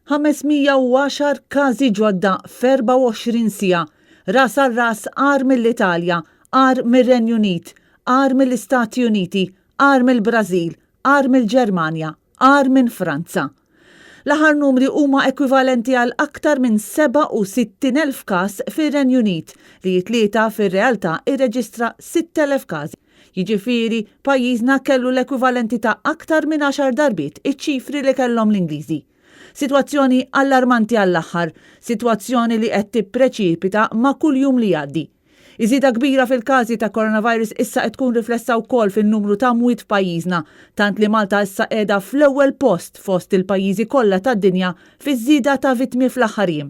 510 każi ġodda f'24 siegħa. Ras għal ras għar mill-Italja, għar mir-Renju Unit, għar mill-Istati Uniti, għar mill-Brażil, għar mill-Ġermanja, għar minn Franza. L-aħħar numri huma ekwivalenti għal aktar minn 67,000 każ fir-Renju Unit li jitlieta fir-realtà irreġistra 6,000 każ. Jiġifieri pajjiżna kellu l-ekwivalenti ta' aktar minn 10 darbiet iċ-ċifri li kellhom l-Ingliżi. Sitwazzjoni allarmanti għall-aħħar, sitwazzjoni li qed tippreċipita ma' kuljum li jgħaddi. Iżida kbira fil-każi ta' coronavirus issa qed tkun riflessa wkoll fin-numru ta' mwiet f'pajjiżna, tant li Malta issa qiegħda fl-ewwel post fost il-pajjiżi kollha tad-dinja fiż-żieda ta' vittmi fl-aħħar jiem.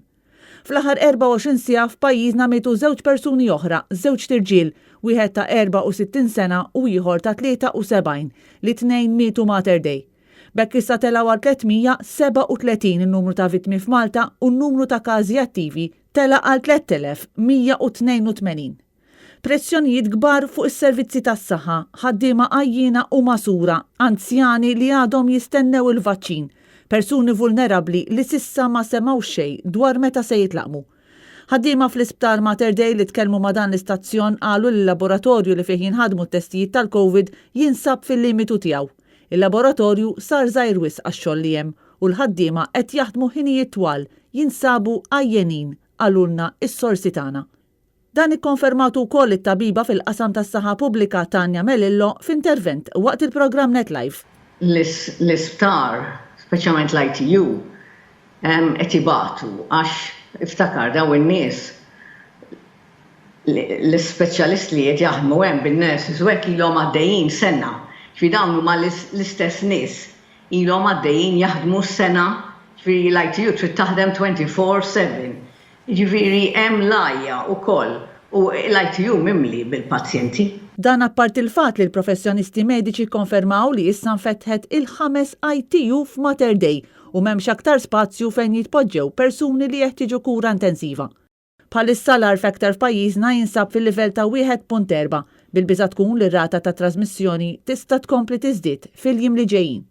Fl-aħħar 24 siegħa f'pajjiżna mietu 2 persuni oħra, 2 tirġiel, wieħed ta' 64 sena u ieħor ta' 73 li tnejn mietu Mater Dei. Bekk issa tela għal 337 il-numru ta' vittmi f'Malta u n-numru ta' każi attivi tela għal 3182. Pressjonijiet kbar fuq is-servizzi tas-saħħa, ħaddiema għajjina u masura, anzjani li għadhom jistennew il-vaċċin, persuni vulnerabbli li sissa ma semgħu xejn dwar meta se jitlaqmu. Ħaddiema fl-isptar Mater Dei li tkellmu ma' dan l-istazzjon qalu li l-laboratorju li fih jinħadmu t-testijiet tal-Covid jinsab fil-limitu tiegħu. Il-laboratorju sar żgħir wisq għax-xogħol li hemm u l-ħaddiema qed jaħdmu ħinijiet twal jinsabu għajjenin għalulna is-sorsi tagħna. Dan ikkonfermatu wkoll it-tabiba fil-qasam tas-saħħa pubblika Tanja Melillo f'intervent waqt il-programm NetLife. L-isptar, speċjalment l-ITU, qed ibatu għax iftakar daw in-nies l-ispeċjalisti li qed jaħdmu hemm bin-nurses u hekk ilhom għaddejjin sena. Dawn huma l-istess nies ilhom għaddejjin jaħdmu s-sena, ġifieri l-ITU trid taħdem 24/7. Ġifieri hemm lajja wkoll u l-ITU mimli bil-pazjenti. Dan apparti il-fatt li l-professjonisti mediċi konfermaw li issa nfetħet il-5 ITU f'Mater Dei u m'hemmx aktar spazju fejn jitpoġġew persuni li jeħtieġu kura intensiva. Bħalissa l-R factor f'pajjiżna jinsab fil-livell ta' 1.4 bil-biża' tkun li r-rata ta' trasmissjoni tista' tkompli tiżdied fil-jiem li ġejjin.